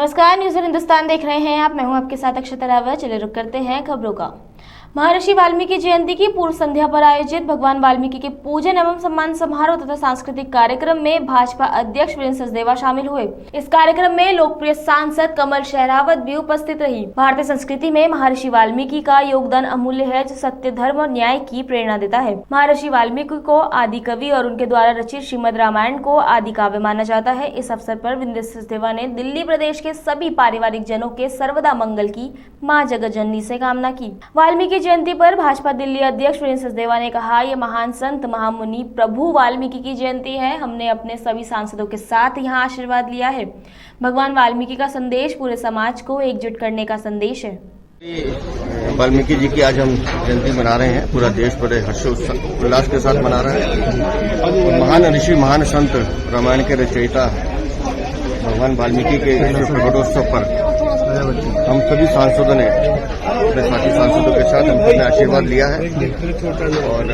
नमस्कार, न्यूज़ हिंदुस्तान देख रहे हैं आप। मैं हूं आपके साथ अक्षता रावत। चलिए रुक करते हैं खबरों का। महर्षि वाल्मीकि जयंती की पूर्व संध्या पर आयोजित भगवान वाल्मीकि के पूजन एवं सम्मान समारोह तथा सांस्कृतिक कार्यक्रम में भाजपा अध्यक्ष वीरेंद्र सचदेवा शामिल हुए। इस कार्यक्रम में लोकप्रिय सांसद कमल शहरावत भी उपस्थित रही। भारतीय संस्कृति में महर्षि वाल्मीकि का योगदान अमूल्य है, जो सत्य, धर्म और न्याय की प्रेरणा देता है। महर्षि वाल्मीकि को आदि कवि और उनके द्वारा रचित श्रीमद् रामायण को आदि काव्य माना जाता है। इस अवसर पर वीरेंद्र सचदेवा ने दिल्ली प्रदेश के सभी पारिवारिक जनों के सर्वदा मंगल की मां जगत जननी से कामना की। वाल्मीकि जयंती पर भाजपा दिल्ली अध्यक्ष वीरेंद्र सचदेवा ने कहा, ये महान संत महामुनि प्रभु वाल्मीकि की जयंती है। हमने अपने सभी सांसदों के साथ यहाँ आशीर्वाद लिया है। भगवान वाल्मीकि का संदेश पूरे समाज को एकजुट करने का संदेश है। वाल्मीकि जी की आज हम जयंती मना रहे हैं। पूरा देश बड़े हर्षोल्लास के साथ मना रहा है। महान ऋषि, महान संत, रामायण के रचयिता भगवान वाल्मीकि के प्रकटोत्सव पर हम सभी सांसदों ने अपने साथी सांसदों के साथ हमने आशीर्वाद लिया है और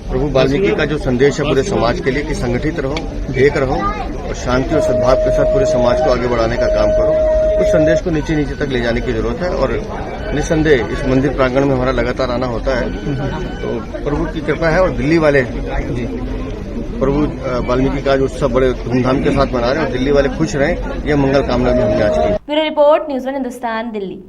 प्रभु वाल्मीकि का जो संदेश है पूरे समाज के लिए कि संगठित रहो, एक रहो और शांति और सद्भाव के साथ पूरे समाज को आगे बढ़ाने का काम करो। उस संदेश को नीचे नीचे तक ले जाने की जरूरत है और निसंदेह इस मंदिर प्रांगण में हमारा लगातार आना होता है, तो प्रभु की कृपा है। और दिल्ली वाले प्रभु वाल्मीकि का जो उत्सव बड़े धूमधाम के साथ मना रहे हैं और दिल्ली वाले खुश रहें, यह मंगल कामना भी हमने आज की। Bureau report, news Hindustan, Delhi.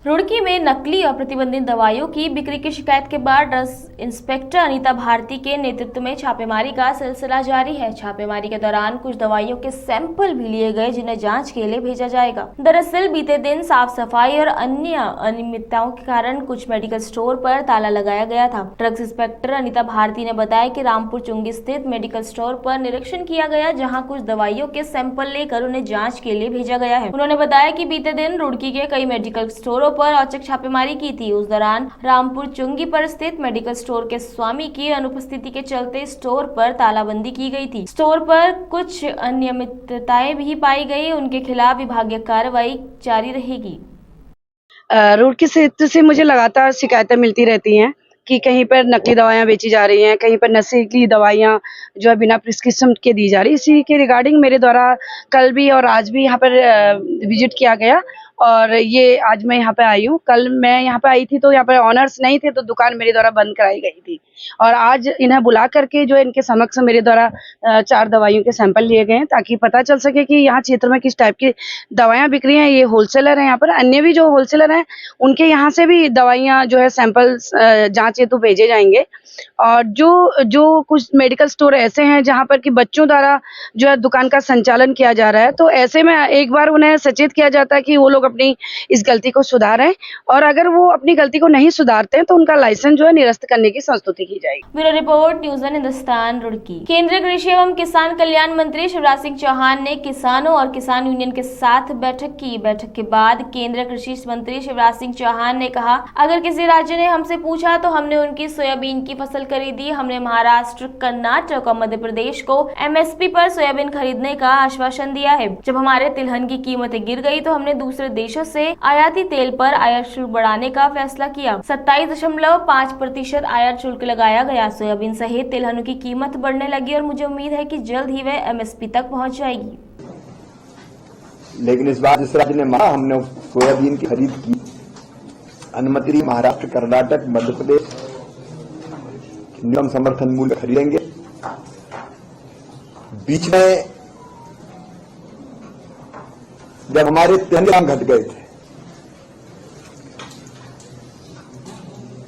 Roorkee में नकली और प्रतिबंधित दवाइयों की बिक्री की शिकायत के बाद ड्रग्स इंस्पेक्टर अनीता भारती के नेतृत्व में छापेमारी का सिलसिला जारी है। छापेमारी के दौरान कुछ दवाइयों के सैंपल भी लिए गए, जिन्हें जांच के लिए भेजा जाएगा। दरअसल बीते दिन साफ सफाई और अन्य अनियमितताओं के कारण कुछ मेडिकल स्टोर पर ताला लगाया गया था। ड्रग्स इंस्पेक्टर अनीता भारती ने बताया कि रामपुर चुंगी स्थित मेडिकल स्टोर पर निरीक्षण किया गया, जहाँ कुछ दवाइयों के सैंपल लेकर उन्हें जाँच के लिए भेजा गया है। उन्होंने बताया कि बीते दिन रुड़की के कई मेडिकल स्टोरों पर औचक छापेमारी की थी। उस दौरान रामपुर चुंगी पर स्थित मेडिकल स्टोर के स्वामी की अनुपस्थिति के चलते स्टोर पर तालाबंदी की गई थी। स्टोर पर कुछ अनियमितताएं भी पाई गई। उनके खिलाफ विभागीय कार्रवाई जारी रहेगी। रुड़की क्षेत्र से मुझे लगातार शिकायतें मिलती रहती हैं कि कहीं पर नकली दवाइयाँ बेची जा रही हैं, कहीं पर नशीली दवाइयाँ जो है बिना प्रिस्क्रिप्शन के दी जा रही। इसी के रिगार्डिंग मेरे द्वारा कल भी और आज भी यहाँ पर विजिट किया गया और ये आज मैं यहाँ पे आई हूँ। कल मैं यहाँ पे आई थी तो यहाँ पे ऑनर्स नहीं थे, तो दुकान मेरे द्वारा बंद कराई गई थी और आज इन्हें बुला करके जो इनके समक्ष मेरे द्वारा 4 दवाइयों के सैंपल लिए गए हैं, ताकि पता चल सके कि यहाँ क्षेत्र में किस टाइप की दवाइयाँ बिक रही हैं। ये होलसेलर हैं, यहाँ पर अन्य भी जो होलसेलर हैं उनके यहाँ से भी दवाइयाँ जो है सैंपल जाँच हेतु भेजे जाएंगे। और जो कुछ मेडिकल स्टोर ऐसे हैं जहाँ पर कि बच्चों द्वारा जो है दुकान का संचालन किया जा रहा है, तो ऐसे में एक बार उन्हें सचेत किया जाता है कि वो लोग अपनी इस गलती को सुधारें और अगर वो अपनी गलती को नहीं सुधारते हैं तो उनका लाइसेंस जो है निरस्त करने की संस्तुति की जाएगी। Bureau report, news Hindustan, Roorkee. केंद्रीय कृषि एवं किसान कल्याण मंत्री शिवराज सिंह चौहान ने किसानों और किसान यूनियन के साथ बैठक की। बैठक के बाद केंद्रीय कृषि मंत्री शिवराज सिंह चौहान ने कहा, अगर किसी राज्य ने हमसे पूछा तो हमने उनकी सोयाबीन की फसल खरीदी। हमने महाराष्ट्र, कर्नाटक और मध्य प्रदेश को MSP पर सोयाबीन खरीदने का आश्वासन दिया है। जब हमारे तिलहन की कीमतें गिर गई तो हमने दूसरे देशों से आयाती तेल पर आयात शुल्क बढ़ाने का फैसला किया। 27.5% आयात शुल्क लगाया गया। सोयाबीन सहित तिलहनों की कीमत बढ़ने लगी और मुझे उम्मीद है कि जल्द ही वह MSP तक पहुंच जाएगी। लेकिन इस बार जिस राज्य ने मांगा, हमने सोयाबीन की खरीद की। अनुमति महाराष्ट्र, कर्नाटक, मध्य प्रदेश न्यूनतम समर्थन मूल्य खरीदेंगे। बीच में जब हमारे तिलहन घट गए थे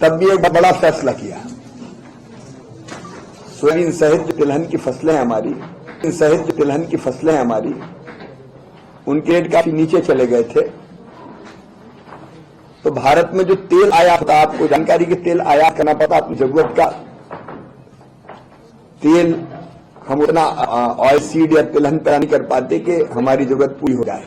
तब भी एक बड़ा फैसला किया। सोयाबीन सहित तिलहन की फसलें हमारी उनके रेट काफी नीचे चले गए थे। तो भारत में जो तेल आयात होता, आपको जानकारी कि तेल आयात करना पड़ता, अपनी जरूरत का तेल हम उतना ऑयल सीड या तिलहन पैदा नहीं कर पाते कि हमारी जरूरत पूरी हो जाए।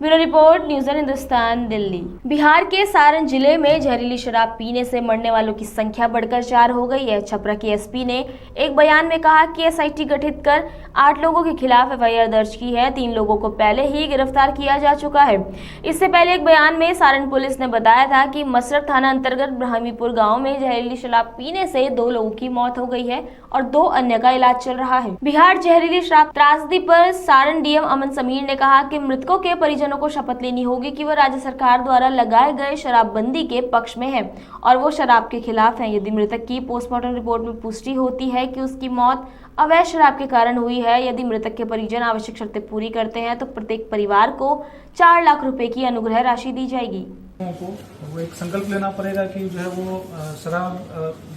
Bureau report, news Hindustan, Delhi. Bihar के सारण जिले में जहरीली शराब पीने से मरने वालों की संख्या बढ़कर 4 हो गई है। छपरा के एसपी ने एक बयान में कहा कि एसआईटी गठित कर 8 लोगों के खिलाफ एफआईआर दर्ज की है। 3 लोगों को पहले ही गिरफ्तार किया जा चुका है। इससे पहले एक बयान में सारण पुलिस ने बताया था कि मसरक थाना अंतर्गत ब्राह्मीपुर गाँव में जहरीली शराब पीने से 2 लोगों की मौत हो गई है और 2 अन्य का इलाज चल रहा है। बिहार जहरीली शराब त्रासदी पर सारण डीएम अमन समीर ने कहा कि मृतकों के परिजनों को शपथ लेनी होगी कि वह राज्य सरकार द्वारा लगाए गए शराबबंदी के पक्ष में है और वो शराब के खिलाफ हैं। यदि मृतक की पोस्टमार्टम रिपोर्ट में पुष्टि होती है कि उसकी मौत अवैध शराब के कारण हुई है, यदि मृतक के परिजन आवश्यक शर्तें पूरी करते हैं तो प्रत्येक परिवार को 4 लाख रुपए की अनुग्रह राशि दी जाएगी। को वो एक संकल्प लेना पड़ेगा कि जो है वो शराब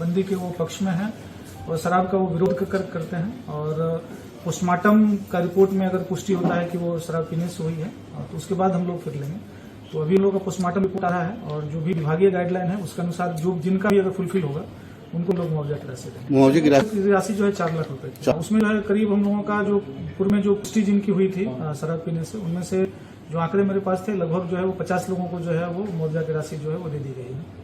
बंदी के वो पक्ष में है और शराब का वो विरोध करते हैं। और पोस्टमार्टम का रिपोर्ट में अगर पुष्टि होता है कि वो शराब पीने से हुई है तो उसके बाद हम लोग फिर लेंगे। तो अभी हम लोग का पोस्टमार्टम रिपोर्ट आ रहा है और जो भी विभागीय गाइडलाइन है उसके अनुसार जो जिनका भी अगर फुलफिल होगा उनको लोग मुआवजा की राशि देंगे। मुआवजे की राशि जो है 4 लाख रुपए। उसमें जो है करीब हम लोगों का जो पूर्व में जो पुष्टि जिनकी हुई थी शराब पीने से, उनमें से जो आंकड़े मेरे पास थे लगभग जो है वो 50 लोगों को जो है वो मुआवजा की राशि जो है वो दे दी गई है।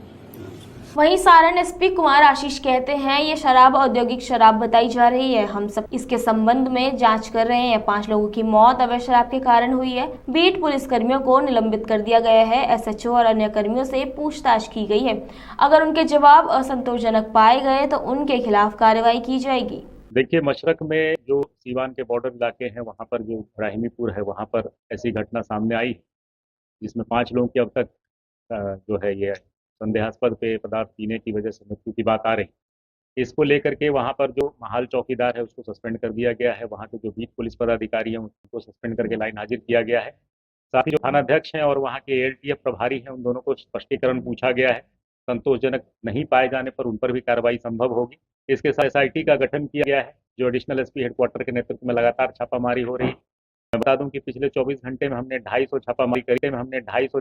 वहीं सारण एसपी कुमार आशीष कहते हैं ये शराब औद्योगिक शराब बताई जा रही है। हम सब इसके संबंध में जांच कर रहे हैं। 5 लोगों की मौत अवैध शराब के कारण हुई है। बीट पुलिस कर्मियों को निलंबित कर दिया गया है। एसएचओ और अन्य कर्मियों से पूछताछ की गई है। अगर उनके जवाब असंतोषजनक पाए गए तो उनके खिलाफ कार्रवाई की जाएगी। देखिए, मशरक में जो सीवान के बॉर्डर इलाके हैं वहाँ पर जो ब्राह्मीपुर है वहाँ पर ऐसी घटना सामने आई जिसमें 5 लोगों की अब तक जो है ये संदेहास्पद पेय पदार्थ पीने की वजह से मृत्यु की बात आ रही। इसको लेकर के वहाँ पर जो महाल चौकीदार है उसको सस्पेंड कर दिया गया है। वहाँ के जो बीट पुलिस पदाधिकारी हैं उनको सस्पेंड करके लाइन हाजिर किया गया है। साथ ही जो थानाध्यक्ष हैं और वहाँ के एलटीएफ प्रभारी हैं उन दोनों को स्पष्टीकरण पूछा गया है। संतोषजनक नहीं पाए जाने पर उन पर भी कार्रवाई संभव होगी। इसके साथ एसआईटी का गठन किया गया है जो एडिशनल एसपी हेडक्वार्टर के नेतृत्व में लगातार छापामारी हो रही है। मैं बता दूं कि पिछले 24 घंटे में हमने 250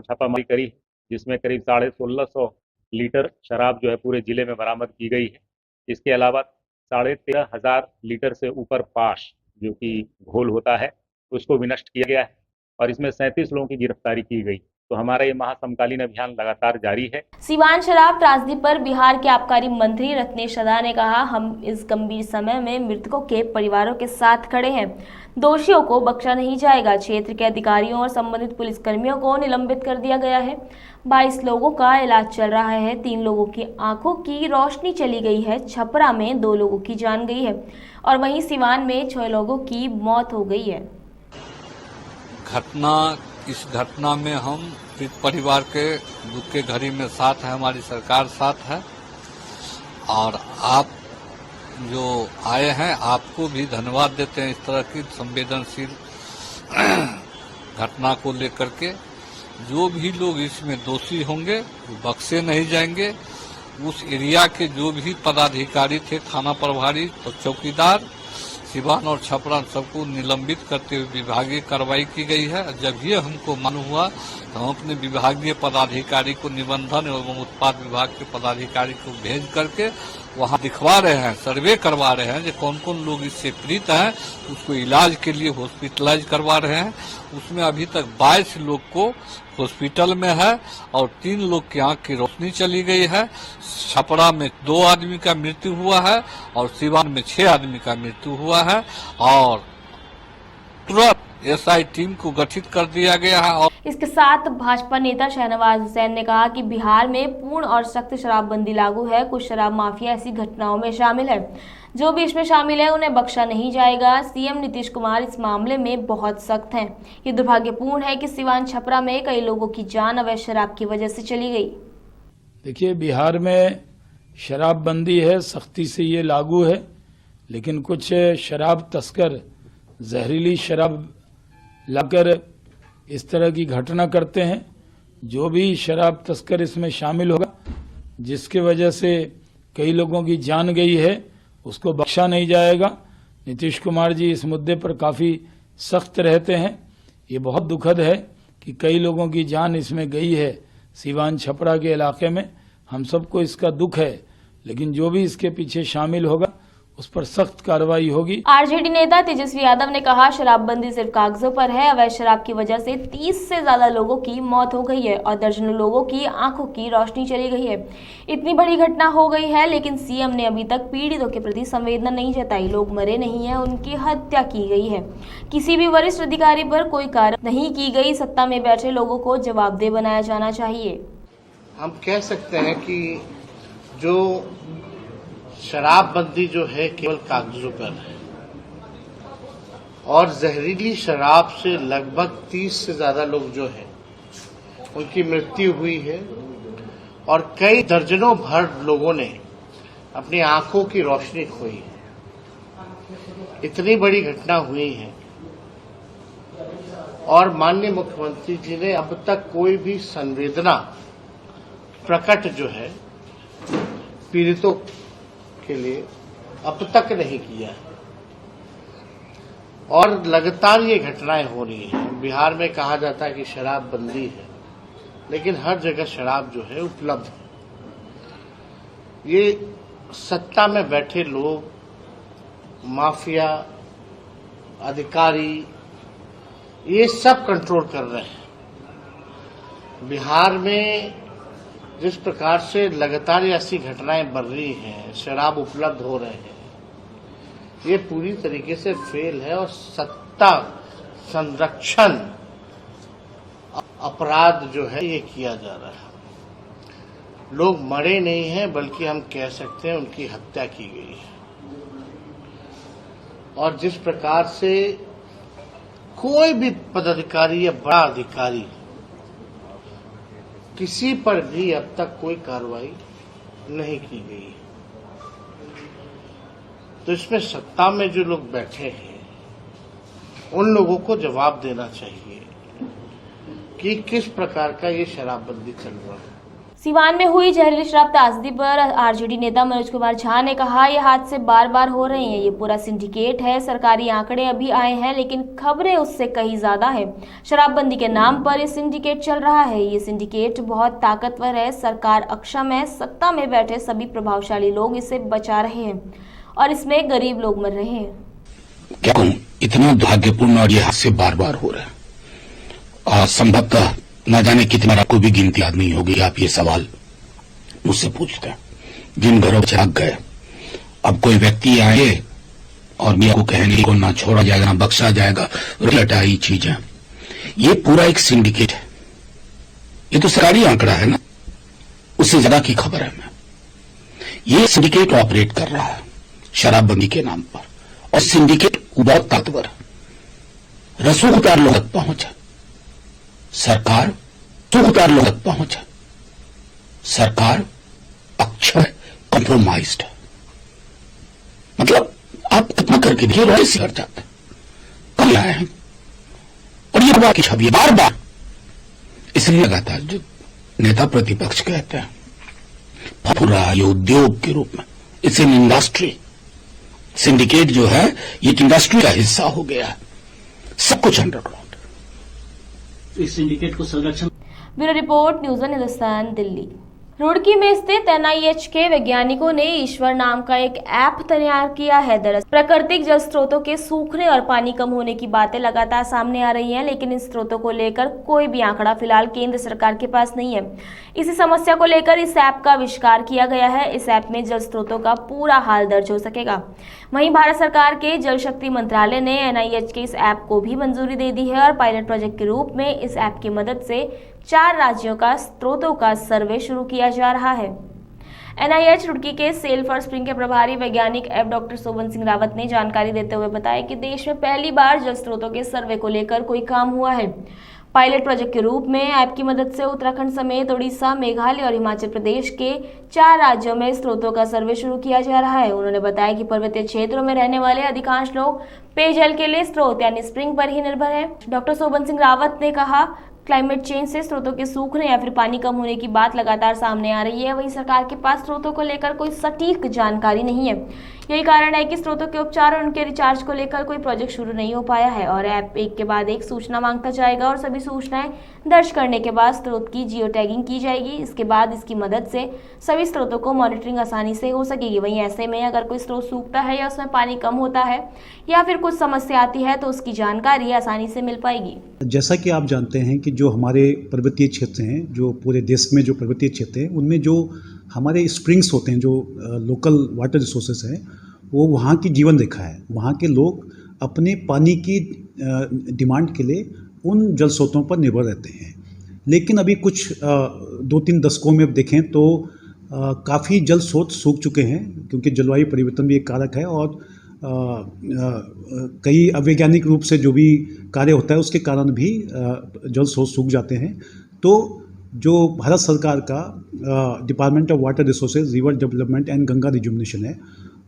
छापामारी करी है जिसमें करीब 1650 लीटर शराब जो है पूरे जिले में बरामद की गई है। इसके अलावा 13,500 लीटर से ऊपर पाश जो कि घोल होता है उसको विनष्ट किया गया है और इसमें 37 लोगों की गिरफ्तारी की गई। तो हमारा ये महासमकालीन अभियान लगातार जारी है। सीवान शराब त्रासदी पर बिहार के आबकारी मंत्री रत्नेश सदा ने कहा, हम इस गंभीर समय में मृतकों के परिवारों के साथ खड़े हैं। दोषियों को बख्शा नहीं जाएगा। क्षेत्र के अधिकारियों और संबंधित पुलिस कर्मियों को निलंबित कर दिया गया है। 22 लोगों का इलाज चल रहा है। 3 लोगों की आंखों की रोशनी चली गई है। छपरा में 2 लोगों की जान गई है और वहीं सीवान में 6 लोगों की मौत हो गई है। इस घटना में हम पीड़ित परिवार के दुख के घड़ी में साथ है, हमारी सरकार साथ है और आप जो आए हैं आपको भी धन्यवाद देते हैं। इस तरह की संवेदनशील घटना को लेकर के जो भी लोग इसमें दोषी होंगे वो बख्शे नहीं जाएंगे। उस एरिया के जो भी पदाधिकारी थे, थाना प्रभारी और चौकीदार, सिवान और छपरा सबको निलंबित करते हुए विभागीय कार्रवाई की गई है। जब ये हमको मालूम हुआ तो हम अपने विभागीय पदाधिकारी को निबंधन एवं उत्पाद विभाग के पदाधिकारी को भेज करके वहां दिखवा रहे हैं, सर्वे करवा रहे हैं जो कौन कौन लोग इससे पीड़ित हैं, उसको इलाज के लिए हॉस्पिटलाइज करवा रहे हैं। उसमें अभी तक 22 लोग को हॉस्पिटल में है और 3 लोग की आंख की रोशनी चली गई है। छपरा में 2 आदमी का मृत्यु हुआ है और सिवान में 6 आदमी का मृत्यु हुआ है और तुरंत एसआई टीम को गठित कर दिया गया है। और इसके साथ भाजपा नेता शहनवाज हुसैन ने कहा कि बिहार में पूर्ण और सख्त शराबबंदी लागू है। कुछ शराब माफिया ऐसी घटनाओं में शामिल है, जो भी इसमें शामिल है उन्हें बख्शा नहीं जाएगा। सीएम नीतीश कुमार इस मामले में बहुत सख्त हैं। ये दुर्भाग्यपूर्ण है कि सिवान छपरा में कई लोगों की जान अवैध शराब की वजह से चली गई। देखिए, बिहार में शराबबंदी है, सख्ती से ये लागू है, लेकिन कुछ शराब तस्कर जहरीली शराब लाकर इस तरह की घटना करते हैं। जो भी शराब तस्कर इसमें शामिल होगा जिसके वजह से कई लोगों की जान गई है उसको बख्शा नहीं जाएगा। नीतीश कुमार जी इस मुद्दे पर काफ़ी सख्त रहते हैं। ये बहुत दुखद है कि कई लोगों की जान इसमें गई है सीवान छपरा के इलाके में। हम सबको इसका दुख है, लेकिन जो भी इसके पीछे शामिल होगा उस पर सख्त कार्रवाई होगी। आरजेडी नेता तेजस्वी यादव ने कहा, शराबबंदी सिर्फ कागजों पर है। अवैध शराब की वजह से 30 से ज्यादा लोगों की मौत हो गई है और दर्जनों लोगों की आंखों की रोशनी चली गई है। इतनी बड़ी घटना हो गई है, लेकिन सीएम ने अभी तक पीड़ितों के प्रति संवेदना नहीं जताई। लोग मरे नहीं हैं, उनकी हत्या की गई है। किसी भी वरिष्ठ अधिकारी पर कोई कार्रवाई नहीं की गई। सत्ता में बैठे लोगों को जवाबदेह बनाया जाना चाहिए। हम कह सकते हैं कि जो शराबबंदी जो है केवल कागजों पर है और जहरीली शराब से लगभग 30 से ज्यादा लोग जो है उनकी मृत्यु हुई है और कई दर्जनों भर लोगों ने अपनी आंखों की रोशनी खोई है। इतनी बड़ी घटना हुई है और माननीय मुख्यमंत्री जी ने अब तक कोई भी संवेदना प्रकट जो है पीड़ितों के लिए अब तक नहीं किया है और लगातार ये घटनाएं हो रही हैं। बिहार में कहा जाता है कि शराब बंदी है, लेकिन हर जगह शराब जो है उपलब्ध है। ये सत्ता में बैठे लोग, माफिया, अधिकारी, ये सब कंट्रोल कर रहे हैं। बिहार में जिस प्रकार से लगातार ऐसी घटनाएं बढ़ रही हैं, शराब उपलब्ध हो रहे हैं, ये पूरी तरीके से फेल है और सत्ता संरक्षण अपराध जो है ये किया जा रहा है। लोग मरे नहीं हैं, बल्कि हम कह सकते हैं उनकी हत्या की गई है। और जिस प्रकार से कोई भी पदाधिकारी या बड़ा अधिकारी, किसी पर भी अब तक कोई कार्रवाई नहीं की गई। तो इसमें सत्ता में जो लोग बैठे हैं उन लोगों को जवाब देना चाहिए कि किस प्रकार का ये शराबबंदी चल रहा है। सीवान में हुई जहरीली शराब त्रासदी पर आरजेडी नेता मनोज कुमार झा ने कहा, ये हादसे बार बार हो रहे हैं। ये पूरा सिंडिकेट है। सरकारी आंकड़े अभी आए हैं, लेकिन खबरें उससे कहीं ज्यादा है। शराबबंदी के नाम पर ये सिंडिकेट चल रहा है। ये सिंडिकेट बहुत ताकतवर है। सरकार अक्षम है। सत्ता में बैठे सभी प्रभावशाली लोग इसे बचा रहे हैं और इसमें गरीब लोग मर रहे हैं। क्या कहूं, इतना दुर्भाग्यपूर्ण और ये हादसे बार बार हो रहे हैं और संभवतः न जाने कितना आपको भी गिनती याद नहीं होगी। आप ये सवाल मुझसे पूछते हैं। जिन घरों में चिराग गए, अब कोई व्यक्ति आए और मियां को कहेंगे को ना छोड़ा जाएगा, ना बख्शा जाएगा, लटाई चीजें। ये पूरा एक सिंडिकेट है। ये तो सरकारी आंकड़ा है ना, उससे ज्यादा की खबर है हमें। ये सिंडिकेट ऑपरेट कर रहा है शराबबंदी के नाम पर और सिंडिकेट बहुत ताकतवर है। रसूखदार लोग तक पहुंचा, सरकार सूखदार लोग तक पहुंचा। सरकार अक्षय कॉम्प्रोमाइज्ड है। मतलब आप कितना करके देखिए, रोए से हट जाते हैं। कल आए हैं और ये बात की छवि बार बार इसलिए लगातार जो नेता प्रतिपक्ष कहते हैं पूरा ये उद्योग के रूप में, इट्स एन इंडस्ट्री। सिंडिकेट जो है ये एक इंडस्ट्री का हिस्सा हो गया है। सब कुछ अंडरग्राउंड। इस सिंडिकेट को संरक्षण। Bureau report, news on Hindustan, Delhi. Roorkee में स्थित एनआईएच के वैज्ञानिकों ने ईश्वर नाम का एक ऐप तैयार किया है। दरअसल प्राकृतिक जल स्रोतों के सूखने और पानी कम होने की बातें लगातार सामने आ रही हैं, लेकिन इन स्रोतों को लेकर कोई भी आंकड़ा फिलहाल केंद्र सरकार के पास नहीं है। इसी समस्या को लेकर इस ऐप का आविष्कार किया गया है। इस ऐप में जल स्रोतों का पूरा हाल दर्ज हो सकेगा। वहीं भारत सरकार के जल शक्ति मंत्रालय ने एनआईएच के इस ऐप को भी मंजूरी दे दी है और पायलट प्रोजेक्ट के रूप में इस ऐप की मदद से 4 राज्यों का स्रोतों का सर्वे शुरू किया जा रहा है। एनआईएच रुड़की के सेल फॉर स्प्रिंग के प्रभारी वैज्ञानिक एफ डॉक्टर शोभन सिंह रावत ने जानकारी देते हुए बताया कि देश में पहली बार जल स्रोतों के सर्वे को लेकर कोई काम हुआ है। पायलट प्रोजेक्ट के रूप में ऐप की मदद से उत्तराखंड समेत उड़ीसा, मेघालय और हिमाचल प्रदेश के 4 राज्यों में स्रोतों का सर्वे शुरू किया जा रहा है। उन्होंने बताया कि पर्वतीय क्षेत्रों में रहने वाले अधिकांश लोग पेयजल के लिए स्रोत यानी स्प्रिंग पर ही निर्भर है। डॉक्टर शोभन सिंह रावत ने कहा, क्लाइमेट चेंज से स्रोतों के सूखने या फिर पानी कम होने की बात लगातार सामने आ रही है। वहीं सरकार के पास स्रोतों को लेकर कोई सटीक जानकारी नहीं है। यही कारण है कि स्रोतों के उपचार और उनके रिचार्ज को लेकर कोई प्रोजेक्ट शुरू नहीं हो पाया है और ऐप एक के बाद एक सूचना मांगता जाएगा और सभी सूचनाएं दर्ज करने के बाद स्रोत की जियो टैगिंग की जाएगी। इसके बाद इसकी मदद से सभी स्रोतों को मॉनिटरिंग आसानी से हो सकेगी। वहीं ऐसे में अगर कोई स्रोत सूखता है या उसमें पानी कम होता है या फिर कुछ समस्या आती है तो उसकी जानकारी आसानी से मिल पाएगी। जैसा कि आप जानते हैं कि जो हमारे पर्वतीय क्षेत्र हैं, जो पूरे देश में जो पर्वतीय क्षेत्र हैं, उनमें जो हमारे स्प्रिंग्स होते हैं, जो लोकल वाटर रिसोर्सेज हैं, वो वहाँ की जीवन रेखा है। वहाँ के लोग अपने पानी की डिमांड के लिए उन जल स्रोतों पर निर्भर रहते हैं। लेकिन अभी कुछ 2-3 दशकों में अब देखें तो काफ़ी जल स्रोत सूख चुके हैं, क्योंकि जलवायु परिवर्तन भी एक कारक है और कई अवैज्ञानिक रूप से जो भी कार्य होता है उसके कारण भी जल स्रोत सूख जाते हैं। तो जो भारत सरकार का department of water resources, river development and Ganga rejuvenation है,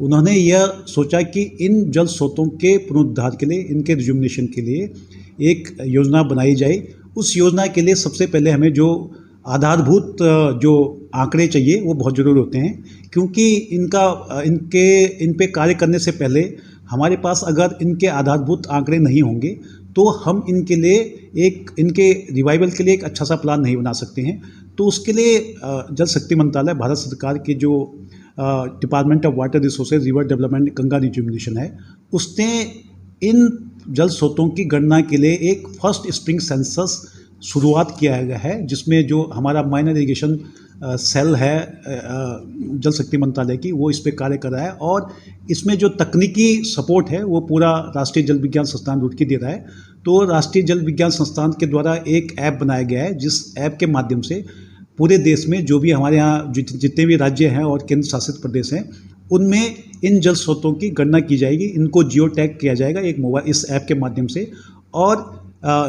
उन्होंने यह सोचा कि इन जल स्रोतों के पुनरुद्धार के लिए, इनके रिजुमिनेशन के लिए एक योजना बनाई जाए। उस योजना के लिए सबसे पहले हमें जो आधारभूत जो आंकड़े चाहिए वो बहुत ज़रूरी होते हैं, क्योंकि इन पे कार्य करने से पहले हमारे पास अगर इनके आधारभूत आंकड़े नहीं होंगे तो हम इनके रिवाइवल के लिए एक अच्छा सा प्लान नहीं बना सकते हैं। तो उसके लिए जल शक्ति मंत्रालय, भारत सरकार के जो department of water resources, river development, Ganga rejuvenation है, उसने इन जल स्रोतों की गणना के लिए एक फर्स्ट स्प्रिंग सेंसस शुरुआत किया गया है, जिसमें जो हमारा माइनर इरिगेशन सेल है जल शक्ति मंत्रालय की, वो इस पे कार्य कर रहा है और इसमें जो तकनीकी सपोर्ट है वो पूरा राष्ट्रीय जल विज्ञान संस्थान रुड़की दे रहा है। तो राष्ट्रीय जल विज्ञान संस्थान के द्वारा एक ऐप बनाया गया है, जिस ऐप के माध्यम से पूरे देश में जो भी हमारे यहाँ जितने भी राज्य हैं और केंद्र शासित प्रदेश हैं, उनमें इन जल स्रोतों की गणना की जाएगी। इनको जियो टैग किया जाएगा एक मोबाइल इस ऐप के माध्यम से, और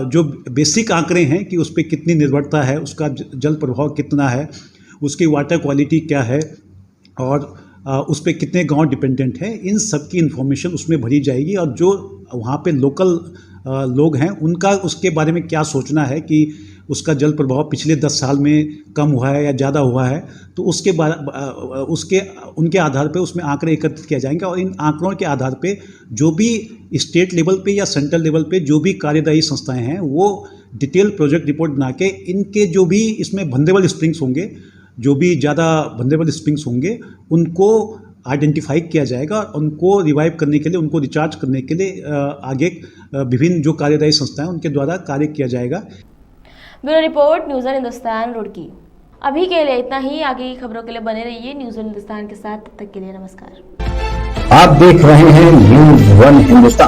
जो बेसिक आंकड़े हैं कि उस पर कितनी निर्भरता है, उसका जल प्रभाव कितना है, उसकी वाटर क्वालिटी क्या है और उस पर कितने गांव डिपेंडेंट हैं, इन सब की इन्फॉर्मेशन उसमें भरी जाएगी। और जो वहाँ पे लोकल लोग हैं उनका उसके बारे में क्या सोचना है कि उसका जल प्रभाव पिछले 10 साल में कम हुआ है या ज़्यादा हुआ है, तो उनके आधार पे उसमें आंकड़े एकत्रित किए जाएंगे और इन आंकड़ों के आधार पे जो भी स्टेट लेवल पे या सेंट्रल लेवल पे जो भी कार्यदायी संस्थाएं हैं वो डिटेल प्रोजेक्ट रिपोर्ट बना के इनके जो भी इसमें वल्नरेबल स्प्रिंग्स होंगे, जो भी ज़्यादा वल्नरेबल स्प्रिंग्स होंगे, उनको आइडेंटिफाई किया जाएगा और उनको रिवाइव करने के लिए, उनको रिचार्ज करने के लिए आगे विभिन्न जो कार्यदायी संस्थाएं उनके द्वारा कार्य किया जाएगा। Bureau report, news Hindustan Roorkee. अभी के लिए इतना ही। आगे की खबरों के लिए बने रहिए न्यूज़ हिंदुस्तान के साथ। तब तक के लिए नमस्कार। आप देख रहे हैं न्यूज़ 1 हिंदुस्तान।